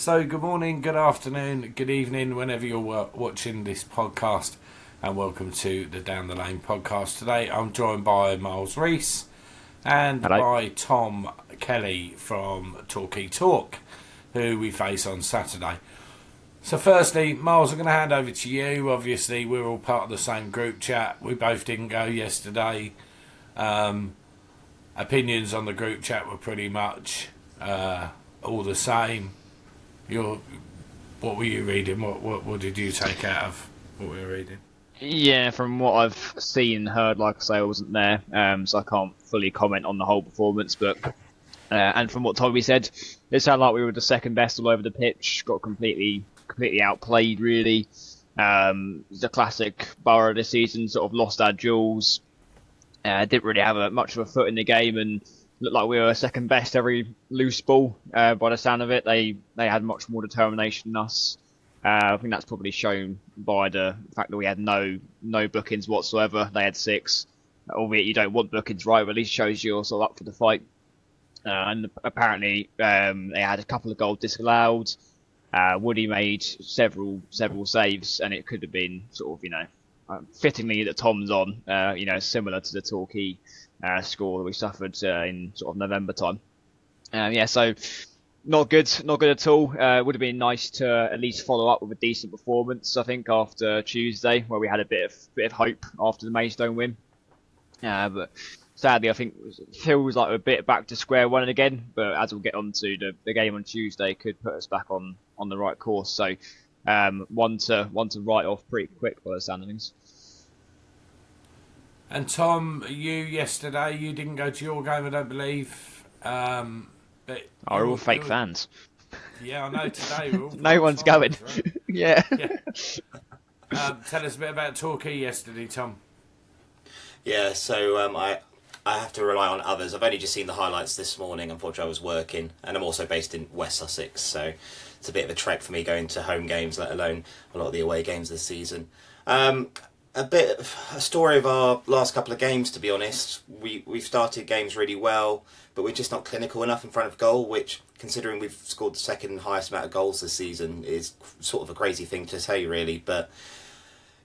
So, good morning, good afternoon, good evening, whenever you're watching this podcast, and welcome to the Down the Lane podcast. Today, I'm joined by Miles Rees and Hello. by Tom Kelly from Torquay Talk, who we face on Saturday. So, firstly, Miles, I'm going to hand over to you. Obviously, we're all part of the same group chat. We both didn't go yesterday. Opinions on the group chat were pretty much all the same. What were you reading? What did you take out of what we were reading? Yeah, from what I've seen and heard, like I say, I wasn't there, so I can't fully comment on the whole performance. But and from what Toby said, it sounded like we were the second best all over the pitch. Got completely outplayed, really. The classic Borough this season, sort of lost our duels. Didn't really have much of a foot in the game, and looked like we were second best every loose ball. By the sound of it, they had much more determination than us. I think that's probably shown by the fact that we had no bookings whatsoever. They had 6, albeit you don't want bookings, right? But at least shows you're sort of up for the fight. And apparently they had a couple of goals disallowed. Woody made several saves, and it could have been sort of fittingly that Tom's on, similar to the Torquay score that we suffered in sort of November time. So not good at all. Would have been nice to at least follow up with a decent performance, I think, after Tuesday, where we had a bit of hope after the Maidstone win. But sadly, I think it feels like we're a bit back to square one again. But as we'll get on to, the game on Tuesday could put us back on the right course. So one to write off pretty quick by the sound of things. And Tom, yesterday you didn't go to your game, I don't believe. But Are all fake fans? Yeah, I know. Today we're all no one's going. Right? Yeah. Tell us a bit about Torquay yesterday, Tom. Yeah, so I have to rely on others. I've only just seen the highlights this morning. Unfortunately, I was working, and I'm also based in West Sussex, so it's a bit of a trek for me going to home games, let alone a lot of the away games this season. A bit of a story of our last couple of games, to be honest. We've started games really well, but we're just not clinical enough in front of goal, which, considering we've scored the second highest amount of goals this season, is sort of a crazy thing to say, really. But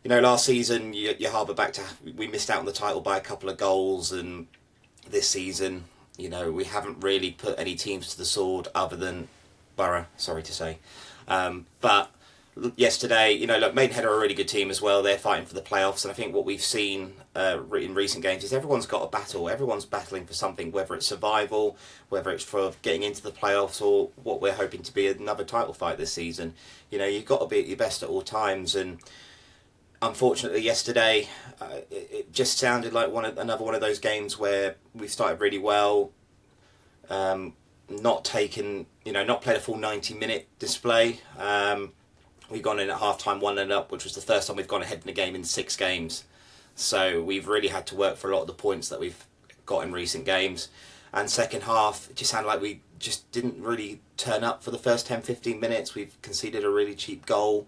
last season, you harbour back to, we missed out on the title by a couple of goals, and this season, we haven't really put any teams to the sword other than Borough, sorry to say. But yesterday, Maidenhead are a really good team as well. They're fighting for the playoffs, and I think what we've seen in recent games is everyone's got a battle. Everyone's battling for something, whether it's survival, whether it's for getting into the playoffs, or what we're hoping to be another title fight this season. You've got to be at your best at all times, and unfortunately yesterday it just sounded like another one of those games where we started really well, not played a full 90-minute display. We've gone in at half-time 1-0 up, which was the first time we've gone ahead in a game in 6 games. So we've really had to work for a lot of the points that we've got in recent games. And second half, it just sounded like we just didn't really turn up for the first 10-15 minutes. We've conceded a really cheap goal,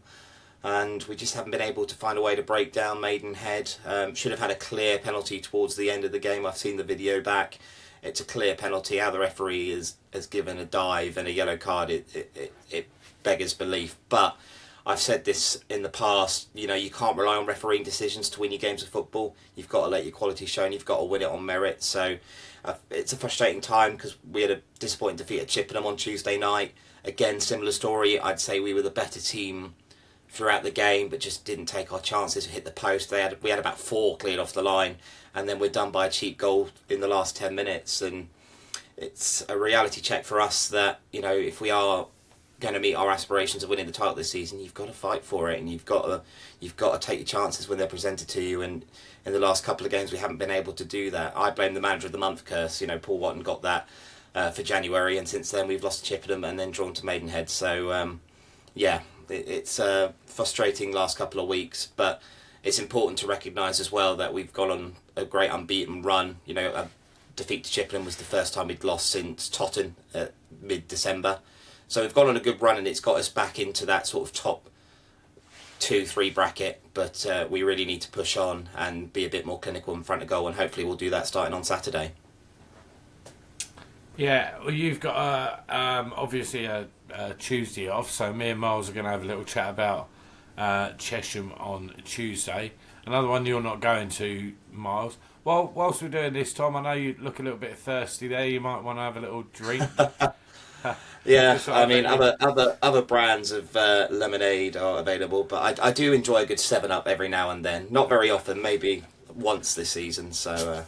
and we just haven't been able to find a way to break down Maidenhead. Should have had a clear penalty towards the end of the game. I've seen the video back. It's a clear penalty. How the referee has given a dive and a yellow card, it beggars belief. But I've said this in the past, you can't rely on refereeing decisions to win your games of football. You've got to let your quality show, and you've got to win it on merit. So it's a frustrating time because we had a disappointing defeat at Chippenham on Tuesday night. Again, similar story. I'd say we were the better team throughout the game, but just didn't take our chances to hit the post. We had about 4 cleared off the line, and then we're done by a cheap goal in the last 10 minutes. And it's a reality check for us that, if we are going to meet our aspirations of winning the title this season, you've got to fight for it, and you've got to take your chances when they're presented to you. And in the last couple of games, we haven't been able to do that. I blame the manager of the month curse. Paul Watton got that for January, and since then we've lost to Chippenham and then drawn to Maidenhead. So it's frustrating last couple of weeks, but it's important to recognise as well that we've gone on a great unbeaten run. A defeat to Chippenham was the first time we'd lost since Totton at mid-December. So we've gone on a good run, and it's got us back into that sort of top 2-3 bracket. But we really need to push on and be a bit more clinical in front of goal, and hopefully we'll do that starting on Saturday. Yeah, well, you've got obviously a Tuesday off, so me and Miles are going to have a little chat about Chesham on Tuesday. Another one you're not going to, Miles. Well, whilst we're doing this, Tom, I know you look a little bit thirsty there. You might want to have a little drink. Yeah, Just sort I of mean, let you- other brands of lemonade are available, but I do enjoy a good 7 Up every now and then. Not very often, maybe once this season. So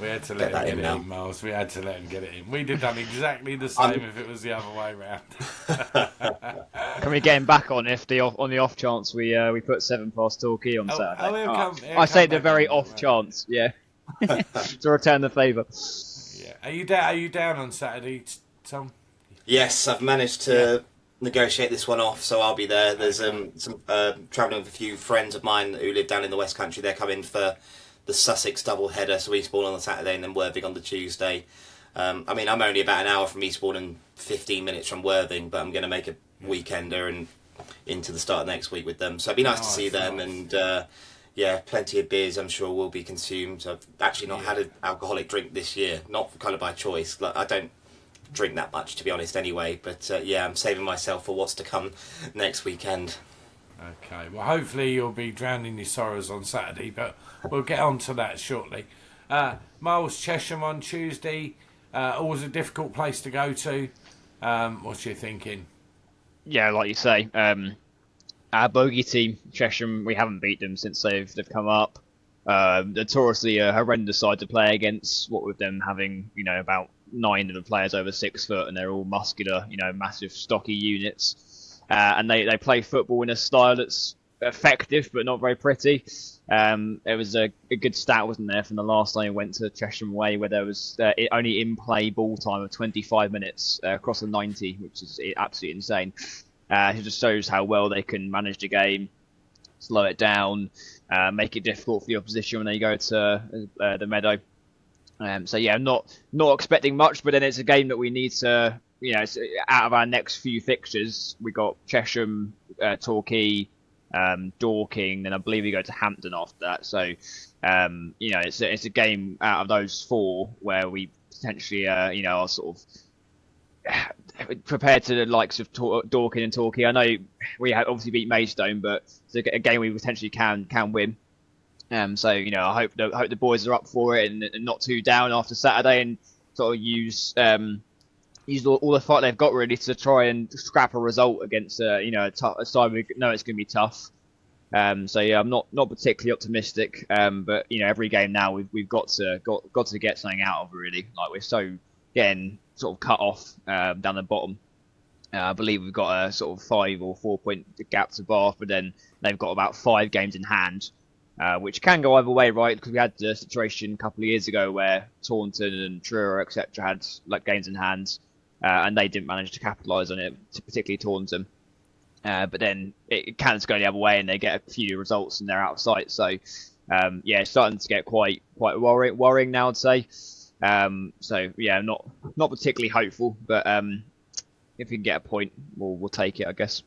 We had to get let him that get in it now. in, Miles. We had to let him get it in. We'd have done exactly the I'm same if it was the other way round. Can we get him back on if on the off chance we put 7 past Torquay on Saturday? He'll I say come the back very on, don't off worry. chance, yeah, to return the favour. Yeah. Are you down on Saturday, Tom? Yes, I've managed Yeah. to negotiate this one off, so I'll be there. There's Okay. some travelling with a few friends of mine who live down in the West Country. They're coming for the Sussex double header, so Eastbourne on the Saturday and then Worthing on the Tuesday. I mean, I'm only about an hour from Eastbourne and 15 minutes from Worthing, but I'm going to make a weekender and into the start of next week with them. So it'd be nice to see them, Nice. and yeah, plenty of beers I'm sure will be consumed. I've actually not had an alcoholic drink this year, not kind of by choice. Like, I don't drink that much, to be honest, anyway. But yeah, I'm saving myself for what's to come next weekend. Okay, well, hopefully you'll be drowning your sorrows on Saturday, but we'll get on to that shortly. Miles, Chesham on Tuesday, always a difficult place to go to. What's your thinking? Yeah, like you say, our bogey team, Chesham, we haven't beat them since they've come up. Notoriously a horrendous side to play against, what with them having, about 9 of the players over 6 foot, and they're all muscular, massive stocky units. And they play football in a style that's effective but not very pretty. There was a good stat, wasn't there, from the last time we went to Chesham Way, where there was only in play ball time of 25 minutes across the 90, which is absolutely insane. It just shows how well they can manage the game, slow it down, make it difficult for the opposition when they go to the Meadow. So yeah, I'm not expecting much, but then it's a game that we need to, it's out of our next few fixtures. We got Chesham, Torquay, Dorking, then I believe we go to Hampton after that. So, it's a game out of those 4 where we potentially, are sort of prepared to the likes of Dorking and Torquay. I know we obviously beat Maidstone, but it's a game we potentially can win. So I hope the boys are up for it and not too down after Saturday, and sort of use all the fight they've got really to try and scrap a result against a side we know it's going to be tough. So yeah, I'm not particularly optimistic, but every game now we've got to get something out of it, really. Like, we're so getting sort of cut off down the bottom. I believe we've got a sort of 5 or 4 point gap to Bath, but then they've got about 5 games in hand. Which can go either way, right? Because we had the situation a couple of years ago where Taunton and Truro, etc., had like games in hand, and they didn't manage to capitalise on it, particularly Taunton. But then it can go the other way, and they get a few results and they're out of sight. So yeah, it's starting to get quite worrying now, I'd say. So yeah, not particularly hopeful, but if we can get a point, we'll take it, I guess.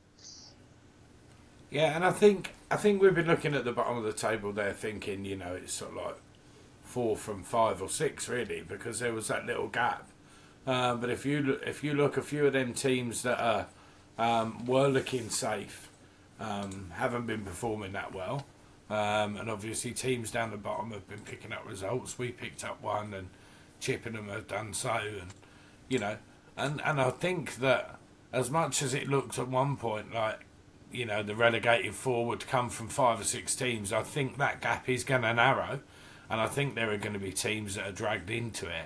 Yeah, and I think we've been looking at the bottom of the table there, thinking it's sort of like 4 from 5 or 6 really, because there was that little gap. But if you look, a few of them teams that were looking safe haven't been performing that well, and obviously teams down the bottom have been picking up results. We picked up one, and Chippenham have done so, and and I think that as much as it looked at one point like the relegated 4 would come from 5 or 6 teams, I think that gap is going to narrow, and I think there are going to be teams that are dragged into it.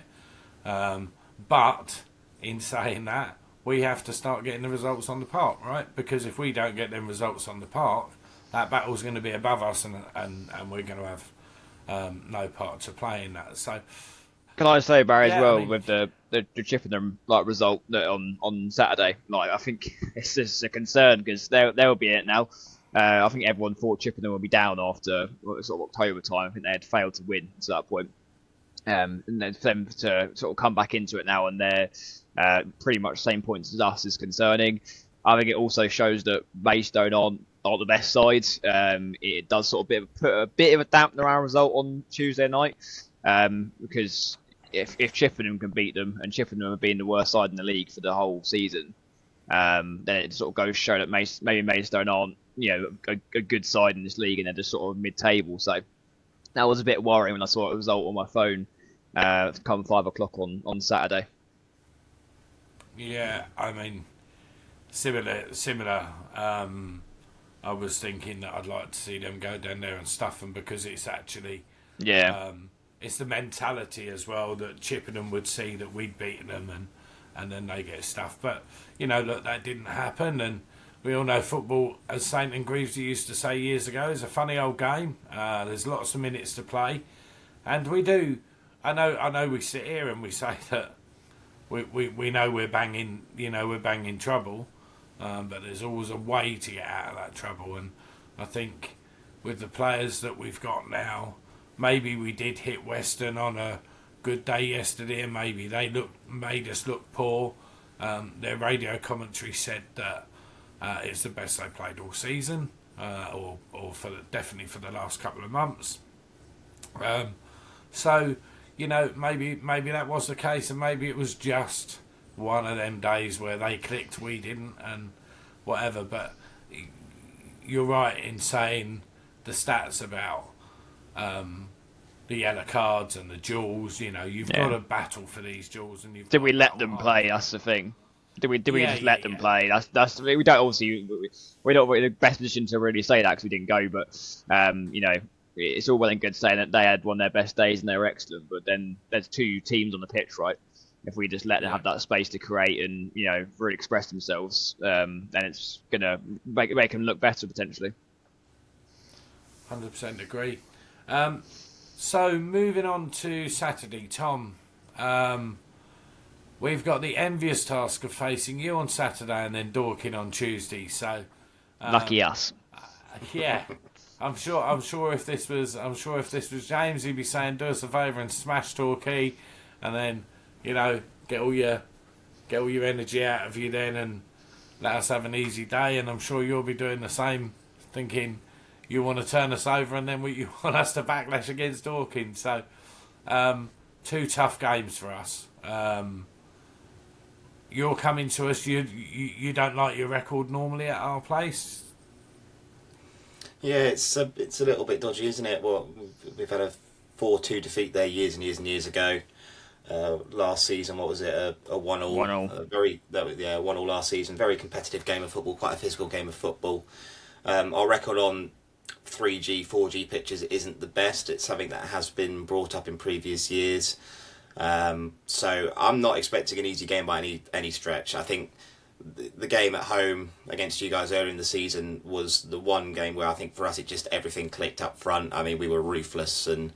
But in saying that, we have to start getting the results on the park, right? Because if we don't get them results on the park, that battle's going to be above us, and we're going to have no part to play in that. So, Can I say, Barry, as yeah, well, I mean, with the Chippenham result on Saturday, I think it's just a concern because they'll be it now. I think everyone thought Chippenham would be down after sort of October time. I think they had failed to win to that point. And then for them to sort of come back into it now, and they're pretty much the same points as us, is concerning. I think it also shows that Maidstone aren't the best side. It does sort of put a bit of a dampener on our result on Tuesday night, because if Chippenham can beat them, and Chippenham have been the worst side in the league for the whole season, then it sort of goes to show that maybe Maidstone aren't a good side in this league, and they're just sort of mid-table. So that was a bit worrying when I saw the result on my phone come 5 o'clock on Saturday. Yeah, I mean, similar. I was thinking that I'd like to see them go down there and stuff them, because it's actually it's the mentality as well that Chippenham would see that we'd beaten them, and then they get stuffed. But look, that didn't happen, and we all know football, as Saint and Greavesy used to say years ago, is a funny old game. There's lots of minutes to play, and we do. I know. We sit here and we say that we know we're banging trouble, but there's always a way to get out of that trouble. And I think with the players that we've got now, maybe we did hit Western on a good day yesterday, and maybe they made us look poor. Their radio commentary said that it's the best they played all season, or definitely for the last couple of months. So maybe that was the case, and maybe it was just one of them days where they clicked, we didn't, and whatever. But you're right in saying the stats about the yellow cards and the duels. You've got to battle for these duels, and did we let them play? That's the thing. Did we just let them play? That's we don't obviously we're not in the best position to really say that because we didn't go, but it's all well and good saying that they had one of their best days and they were excellent, but then there's two teams on the pitch, right? If we just let them have that space to create and really express themselves, then it's gonna make them look better potentially. 100% agree. So moving on to Saturday, Tom. We've got the envious task of facing you on Saturday and then Dorking on Tuesday. So lucky us. Yeah. I'm sure if this was James, he'd be saying, do us a favour and smash Torquay, and then get all your energy out of you then, and let us have an easy day. And I'm sure you'll be doing the same, thinking you want to turn us over, and then you want us to backlash against Dorking. So 2 tough games for us. You're coming to us. You don't like your record normally at our place. Yeah, it's a little bit dodgy, isn't it? Well, we've had a 4-2 defeat there years and years and years ago. Last season, what was it? A 1-1. 1-1 last season. Very competitive game of football, quite a physical game of football. Our record on 3G, 4G pitches isn't the best. It's something that has been brought up in previous years. So I'm not expecting an easy game by any stretch. I think the game at home against you guys earlier in the season was the one game where I think for us everything clicked up front. I mean, we were ruthless, and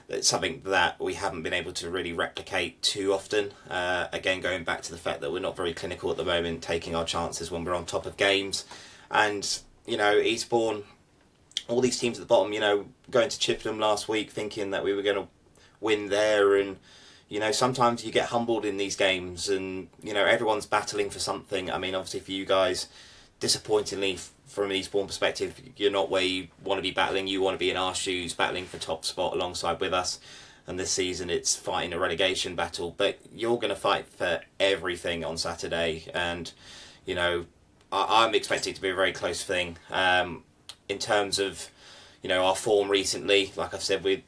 it's something that we haven't been able to really replicate too often. Again, going back to the fact that we're not very clinical at the moment, taking our chances when we're on top of games. And, Eastbourne, all these teams at the bottom, going to Chippenham last week thinking that we were going to win there, and sometimes you get humbled in these games, and everyone's battling for something. I mean, obviously for you guys, disappointingly from an Eastbourne perspective, you're not where you want to be battling. You want to be in our shoes, battling for top spot alongside with us. And this season it's fighting a relegation battle, but you're going to fight for everything on Saturday. And I'm expecting it to be a very close thing. In terms of our form recently, like I've said, we've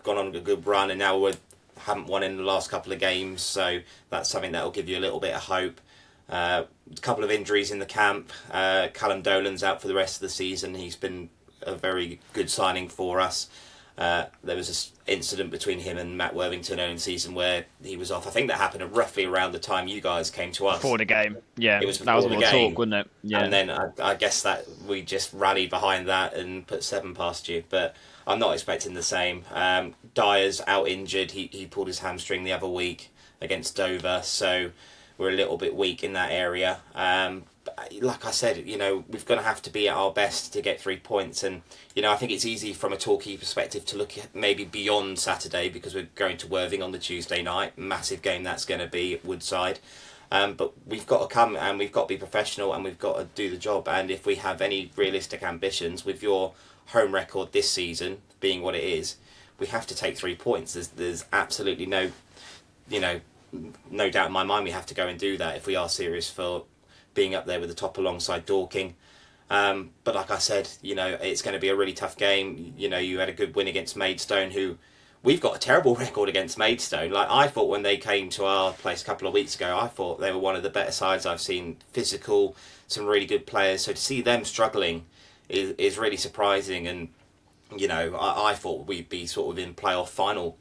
gone on a good run, and now we haven't won in the last couple of games, so that's something that will give you a little bit of hope. A couple of injuries in the camp. Callum Dolan's out for the rest of the season. He's been a very good signing for us. There was this incident between him and Matt Worthington early in the season where he was off. I think that happened roughly around the time you guys came to us. Before the game, yeah. It was that was before the the game, talk, wasn't it? Yeah. And then I guess that we just rallied behind that and put 7 past you. But I'm not expecting the same. Dyer's out injured. He pulled his hamstring the other week against Dover, so we're a little bit weak in that area. Like I said, we've got to have to be at our best to get 3 points. And, I think it's easy from a Torquay perspective to look at maybe beyond Saturday, because we're going to Worthing on the Tuesday night. Massive game that's going to be at Woodside. But we've got to come and we've got to be professional and we've got to do the job. And if we have any realistic ambitions with your home record this season being what it is, we have to take 3 points. There's absolutely no, no doubt in my mind we have to go and do that if we are serious for being up there with the top alongside Dorking. But like I said, it's going to be a really tough game. You had a good win against Maidstone, who we've got a terrible record against Maidstone. Like, I thought when they came to our place a couple of weeks ago, I thought they were one of the better sides I've seen. Physical, some really good players. So to see them struggling is really surprising. And I thought we'd be sort of in playoff final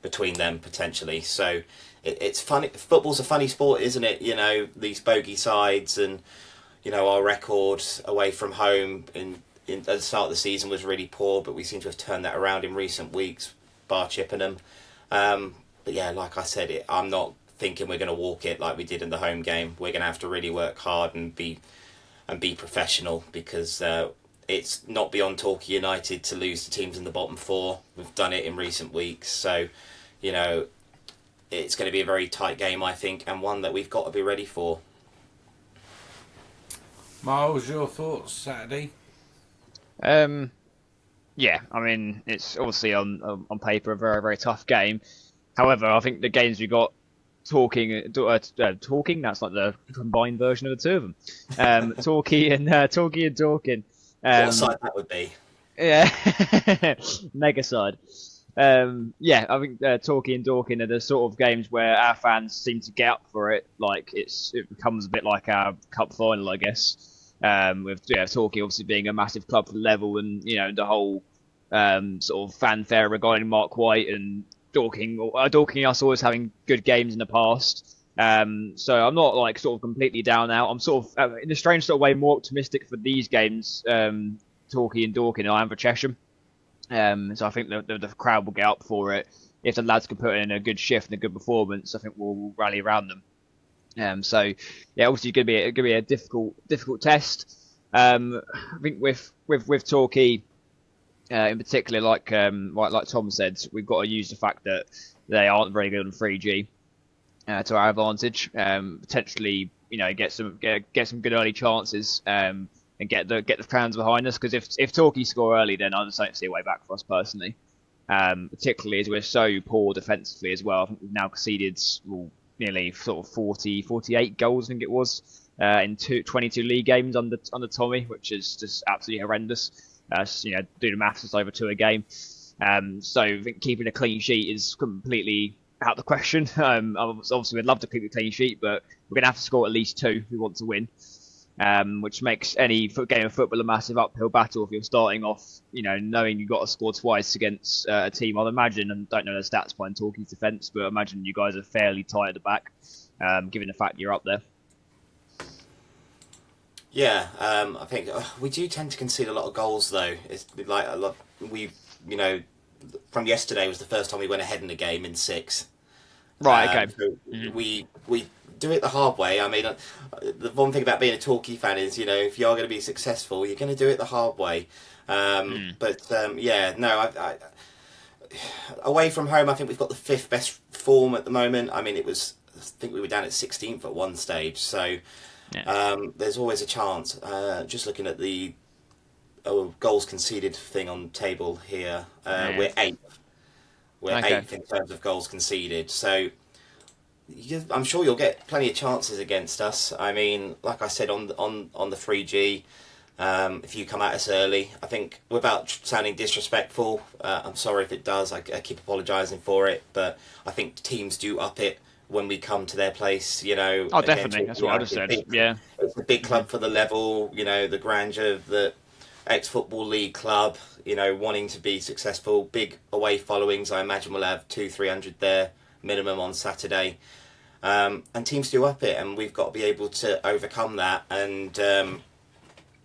between them potentially. So it's funny. Football's a funny sport, isn't it? These bogey sides, and our record away from home at the start of the season was really poor, but we seem to have turned that around in recent weeks, bar Chippenham. But yeah, like I said, I'm not thinking we're going to walk it like we did in the home game. We're going to have to really work hard and be professional, because it's not beyond Torquay United to lose to teams in the bottom 4. We've done it in recent weeks, so it's going to be a very tight game, I think, and one that we've got to be ready for. Miles, your thoughts Saturday? Yeah, I mean, it's obviously on paper a very, very tough game. However, I think the games we got talking, that's like the combined version of the two of them. Torquay and Dorking. What side that would be? Yeah, mega side. Yeah, I think Torquay and Dorking are the sort of games where our fans seem to get up for it. Like, it becomes a bit like our cup final, I guess. With Torquay obviously being a massive club for the level, and the whole sort of fanfare regarding Mark White, and Dorking us always having good games in the past. So I'm not like sort of completely down now. I'm sort of in a strange sort of way more optimistic for these games, Torquay and Dorking, than I am for Chesham. So I think the crowd will get up for it. If the lads can put in a good shift and a good performance, I think we'll rally around them. So yeah, obviously going to be a difficult test. I think with Torquay in particular, like Tom said, we've got to use the fact that they aren't very good on 3G to our advantage. Potentially, get some good early chances and get the fans behind us. Because if Torquay score early, then I just don't see a way back for us personally. Particularly as we're so poor defensively as well. I think we've now conceded nearly sort of 48 goals, I think it was, in 22 league games under Tommy, which is just absolutely horrendous. Do the maths, it's over 2 a game. So I think keeping a clean sheet is completely out of the question. Obviously, we'd love to keep a clean sheet, but we're going to have to score at least 2 if we want to win. Which makes any game of football a massive uphill battle if you're starting off, knowing you've got to score twice against a team. I'd imagine, and don't know the stats behind Torquay's defence, but I imagine you guys are fairly tight at the back, given the fact you're up there. Yeah, I think we do tend to concede a lot of goals, though. It's like from yesterday was the first time we went ahead in the game in 6. Right. Okay. So we do it the hard way. I mean, the one thing about being a Torquay fan is, if you are going to be successful, you're going to do it the hard way. But away from home, I think we've got the 5th best form at the moment. I mean, I think we were down at 16th at one stage. So there's always a chance. Just looking at the goals conceded thing on the table here, we're 8th. We're 8th in terms of goals conceded. So I'm sure you'll get plenty of chances against us. I mean, like I said on the 3G, if you come at us early, I think, without sounding disrespectful, I'm sorry if it does. I keep apologising for it, but I think teams do up it when we come to their place. Oh, definitely. That's what I just said. Yeah, it's a big club for the level. The grandeur of the ex-football league club. Wanting to be successful, big away followings. I imagine we'll have 200-300 there minimum on Saturday. And teams do up it, and we've got to be able to overcome that. And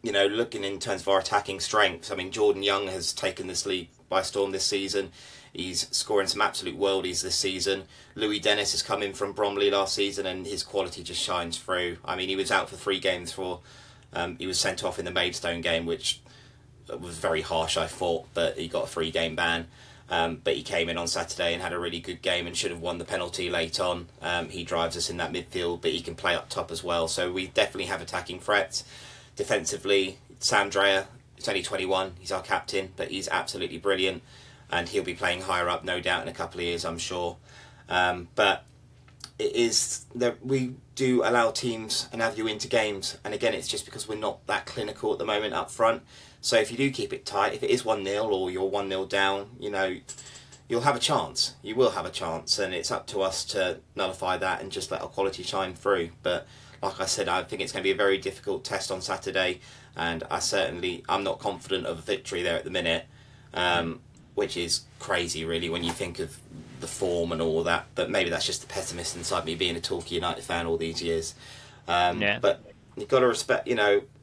looking in terms of our attacking strengths, I mean, Jordan Young has taken this league by storm this season. He's scoring some absolute worldies this season. Louis Dennis has come in from Bromley last season, and his quality just shines through. I mean, he was out for 3 games he was sent off in the Maidstone game, which was very harsh, I thought, but he got a 3-game ban. But he came in on Saturday and had a really good game and should have won the penalty late on. He drives us in that midfield, but he can play up top as well. So we definitely have attacking threats. Defensively, Sam Dreyer, he's only 21, he's our captain, but he's absolutely brilliant. and he'll be playing higher up, no doubt, in a couple of years, I'm sure. But it is that we do allow teams and have you into games, and again, it's just because we're not that clinical at the moment up front. So if you do keep it tight, if it is 1-0 or you're 1-0 down, you'll have a chance. You will have a chance, and it's up to us to nullify that and just let our quality shine through. But like I said, I think it's going to be a very difficult test on Saturday, and I'm not confident of a victory there at the minute, which is crazy, really, when you think of the form and all that. But maybe that's just the pessimist inside me, being a Torquay United fan all these years. But you've got to respect,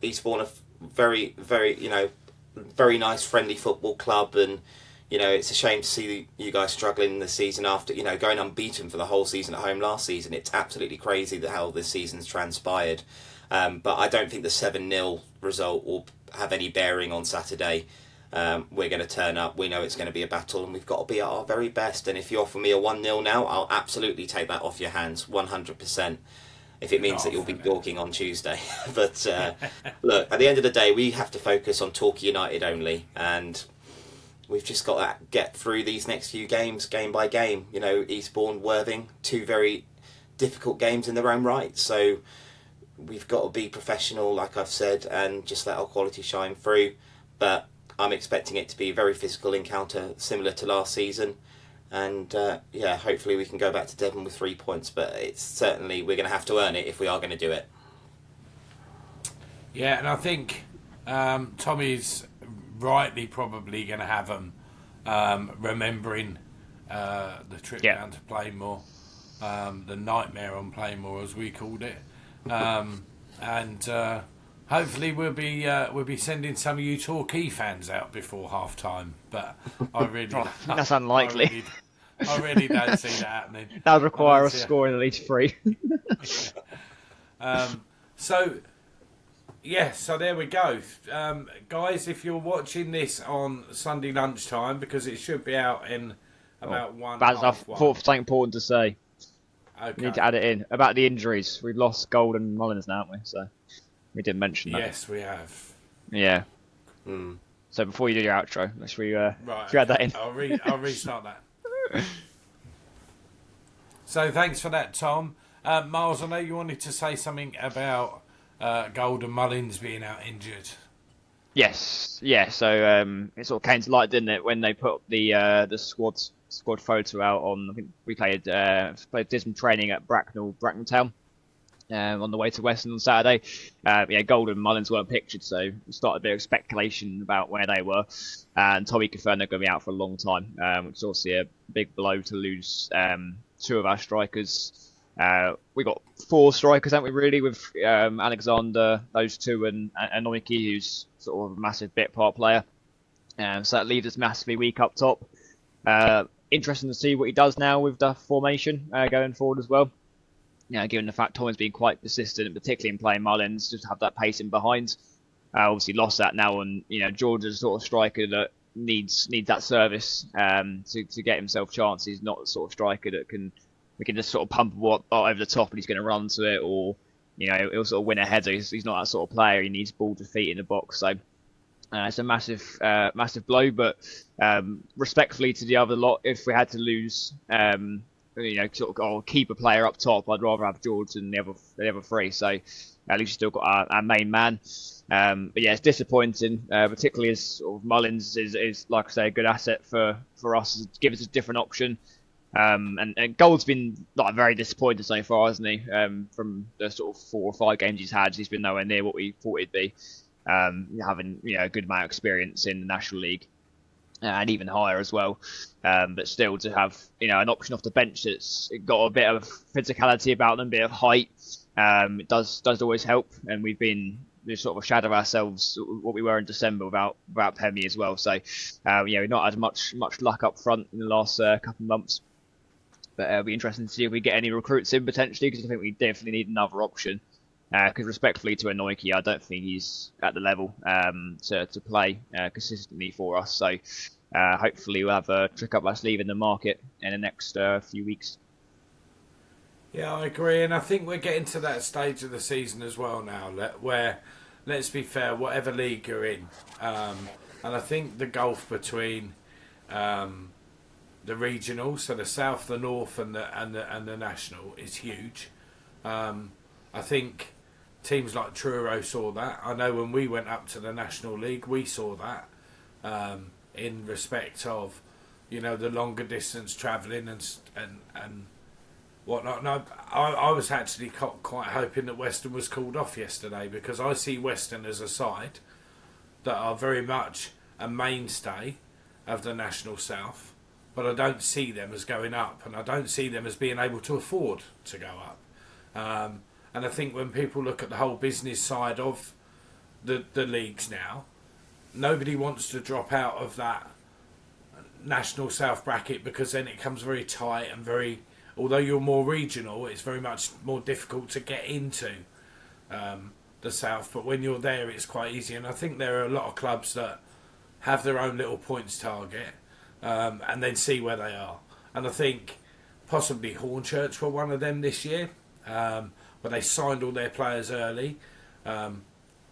Eastbourne are very, very, very nice, friendly football club, and it's a shame to see you guys struggling this season after, going unbeaten for the whole season at home last season. It's absolutely crazy how this season's transpired. But I don't think the 7-0 result will have any bearing on Saturday. We're going to turn up. We know it's going to be a battle, and we've got to be at our very best. And if you offer me a 1-0 now, I'll absolutely take that off your hands, 100%. If it means that you'll be gawking on Tuesday. But look, at the end of the day, we have to focus on Torquay United only, and we've just got to get through these next few games, game by game. Eastbourne, Worthing, two very difficult games in their own right. So we've got to be professional, like I've said, and just let our quality shine through. But I'm expecting it to be a very physical encounter, similar to last season. And hopefully we can go back to Devon with 3 points. But it's certainly, we're going to have to earn it if we are going to do it. Yeah, and I think Tommy's rightly probably going to have them remembering the trip down to Plainmoor, the nightmare on Plainmoor, as we called it. And hopefully we'll be sending some of you Torquay fans out before half time, but I really that's unlikely. I really don't see that happening. That would require us scoring at least 3. So there we go. Guys, if you're watching this on Sunday lunchtime, because it should be out in about 1:30. That's I thought something important to say. Okay. We need to add it in. About the injuries. We've lost Gold and Mullins now, haven't we? So we didn't mention that. Yes, we have. Yeah. So before you do your outro, let's add that in. I'll restart that. So thanks for that, Tom. Miles, I know you wanted to say something about Gold and Mullins being out injured. Yes, yeah. So it sort of came to light, didn't it, when they put the squad photo out on. I think we did some training at Bracknell Town on the way to Western on Saturday. Gold and Mullins weren't pictured, so we started a bit of speculation about where they were. And Tommy confirmed they're going to be out for a long time, which is obviously a big blow to lose 2 of our strikers. We got 4 strikers, haven't we, really, with Alexander, those 2, and Noiki, who's sort of a massive bit part player. So that leaves us massively weak up top. Interesting to see what he does now with the formation going forward as well. Given the fact Tommy's been quite persistent, particularly in playing Mullins, just to have that pace in behind. Obviously lost that now, and George is a sort of striker that needs that service to get himself chances. Not the sort of striker that we can just sort of pump over the top and he's going to run to it, or he'll sort of win a header. He's not that sort of player. He needs ball to feet in the box. So it's a massive blow. But respectfully to the other lot, if we had to lose, or keep a player up top, I'd rather have George than the other 3. So at least you still got our main man. But yeah, it's disappointing, particularly as sort of Mullins is like I say, a good asset for us to give us a different option. And Gold's been very disappointed so far, hasn't he? From the sort of 4 or 5 games he's had, he's been nowhere near what we thought he'd be. Having a good amount of experience in the National League. And even higher as well, but still to have an option off the bench that's got a bit of physicality about them, a bit of height, it does always help. And we've been sort of a shadow of ourselves what we were in December without Pemi as well. So we've not had much luck up front in the last couple of months, but it'll be interesting to see if we get any recruits in potentially, because I think we definitely need another option. Because respectfully to Noiki, I don't think he's at the level to play consistently for us. So hopefully we'll have a trick up our sleeve in the market in the next few weeks. Yeah, I agree, and I think we're getting to that stage of the season as well now, where, let's be fair, whatever league you're in, and I think the gulf between the regional, so the South, the North, and the National is huge. I think teams like Truro saw that. I know when we went up to the National League, we saw that in respect of, you know, the longer distance travelling and whatnot. And I was actually quite hoping that Western was called off yesterday, because I see Western as a side that are very much a mainstay of the National South, but I don't see them as going up, and I don't see them as being able to afford to go up. And I think when people look at the whole business side of the leagues now, nobody wants to drop out of that National South bracket, because then it comes very tight and very, although you're more regional, it's very much more difficult to get into the South. But when you're there, it's quite easy. And I think there are a lot of clubs that have their own little points target and then see where they are. And I think possibly Hornchurch were one of them this year, but they signed all their players early.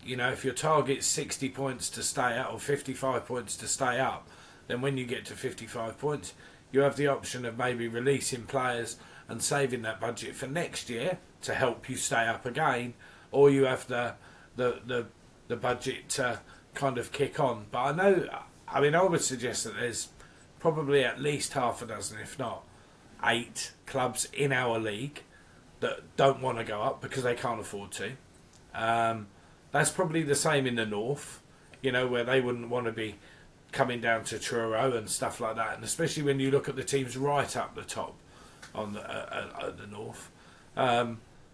You know, if your target's 60 points to stay up or 55 points to stay up, then when you get to 55 points, you have the option of maybe releasing players and saving that budget for next year to help you stay up again, or you have the budget to kind of kick on. But I would suggest that there's probably at least half a dozen, if not 8 clubs in our league that don't want to go up because they can't afford to. That's probably the same in the North, you know, where they wouldn't want to be coming down to Truro and stuff like that. And especially when you look at the teams right up the top on the North.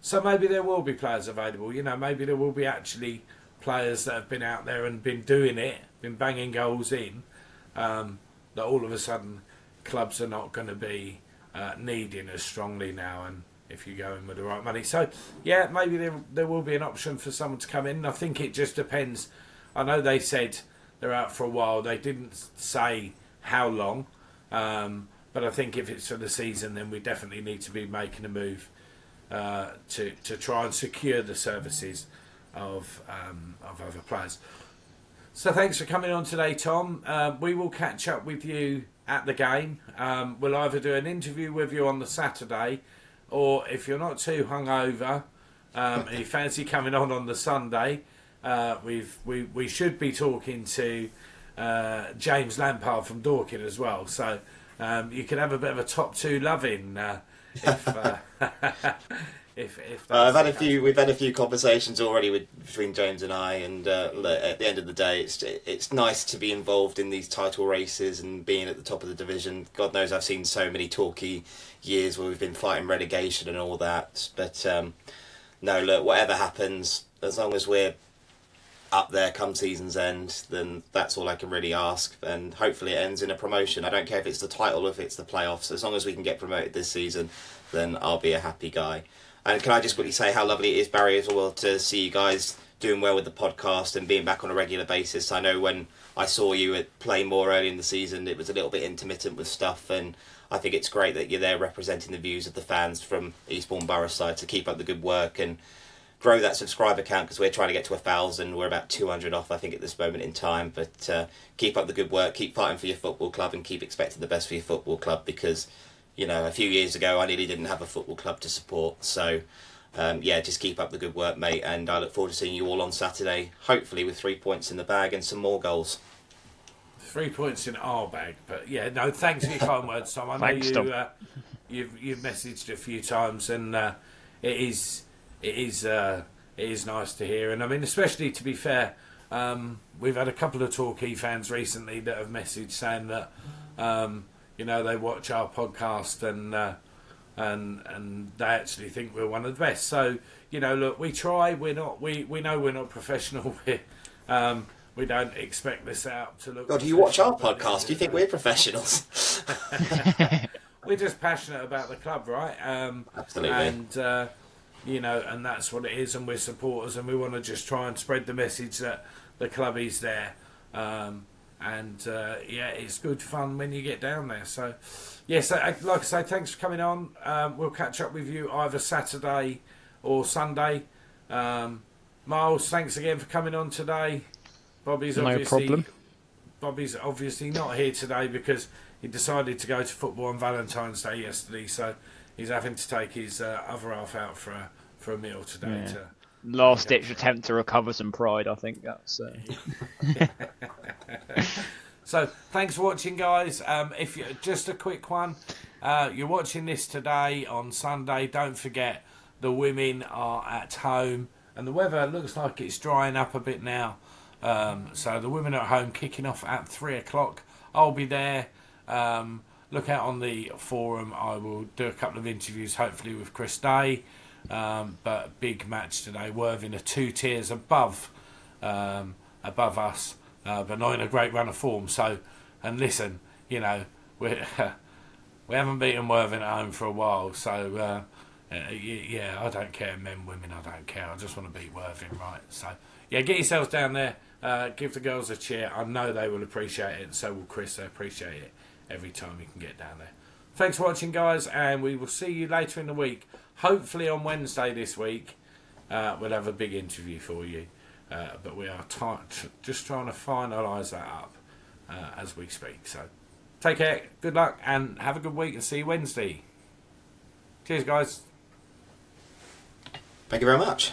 So maybe there will be players available. You know, maybe there will be actually players that have been out there and been doing it, been banging goals in, that all of a sudden clubs are not going to be needing as strongly now, and if you go in with the right money. So, yeah, maybe there will be an option for someone to come in. I think it just depends. I know they said they're out for a while. They didn't say how long. But I think if it's for the season, then we definitely need to be making a move to try and secure the services of other players. So thanks for coming on today, Tom. We will catch up with you at the game. We'll either do an interview with you on the Saturday, or if you're not too hungover and you fancy coming on the Sunday, we should be talking to James Lampard from Dorking as well. So you can have a bit of a top 2 loving if we've had a few conversations already between James and I, and look, at the end of the day, it's nice to be involved in these title races and being at the top of the division. God knows I've seen so many Torquay years where we've been fighting relegation and all that, but no, look, whatever happens, as long as we're up there come season's end, then that's all I can really ask, and hopefully it ends in a promotion. I don't care if it's the title or if it's the playoffs, as long as we can get promoted this season, then I'll be a happy guy. And can I just quickly say how lovely it is, Barry, as well, to see you guys doing well with the podcast and being back on a regular basis. I know when I saw you at Playmore early in the season, it was a little bit intermittent with stuff, and I think it's great that you're there representing the views of the fans from Eastbourne Borough side, to keep up the good work and grow that subscriber count, because we're trying to get to 1,000. We're about 200 off, I think, at this moment in time. But keep up the good work, keep fighting for your football club, and keep expecting the best for your football club, because, you know, a few years ago I nearly didn't have a football club to support. So yeah, just keep up the good work, mate, and I look forward to seeing you all on Saturday, hopefully with 3 points in the bag and some more goals. 3 points in our bag, but yeah, no, thanks for your kind words, Tom. I know you've messaged a few times, and it is nice to hear. And I mean, especially, to be fair, we've had a couple of Torquay fans recently that have messaged saying that you know, they watch our podcast and they actually think we're one of the best. So, you know, look, we try. We know we're not professional. We don't expect this out to look. God, do you watch our podcast? Do you think we're professionals? We're just passionate about the club, right? Absolutely. And you know, and that's what it is. And we're supporters, and we want to just try and spread the message that the club is there. Yeah, it's good fun when you get down there. So, yes, like I say, thanks for coming on. We'll catch up with you either Saturday or Sunday. Miles, thanks again for coming on today. Bobby's obviously Bobby's obviously not here today because he decided to go to football on Valentine's Day yesterday, so he's having to take his other half out for a meal today. Yeah. To Last ditch attempt to recover some pride. I think that's. So thanks for watching, guys. If you just a quick one, you're watching this today on Sunday. Don't forget the women are at home, and the weather looks like it's drying up a bit now. So the women are at home, kicking off at 3:00. I'll be there. Look out on the forum. I will do a couple of interviews, hopefully with Chris Day. But big match today. Worthing are 2 tiers above us. But not in a great run of form. So, and listen, we haven't beaten Worthing at home for a while. So, yeah, I don't care, men, women, I don't care. I just want to beat Worthing, right? So, yeah, get yourselves down there. Give the girls a cheer. I know they will appreciate it. So will Chris. They appreciate it every time you can get down there. Thanks for watching, guys, and we will see you later in the week. Hopefully on Wednesday this week, we'll have a big interview for you. But we are just trying to finalise that up as we speak. So take care, good luck, and have a good week, and see you Wednesday. Cheers, guys. Thank you very much.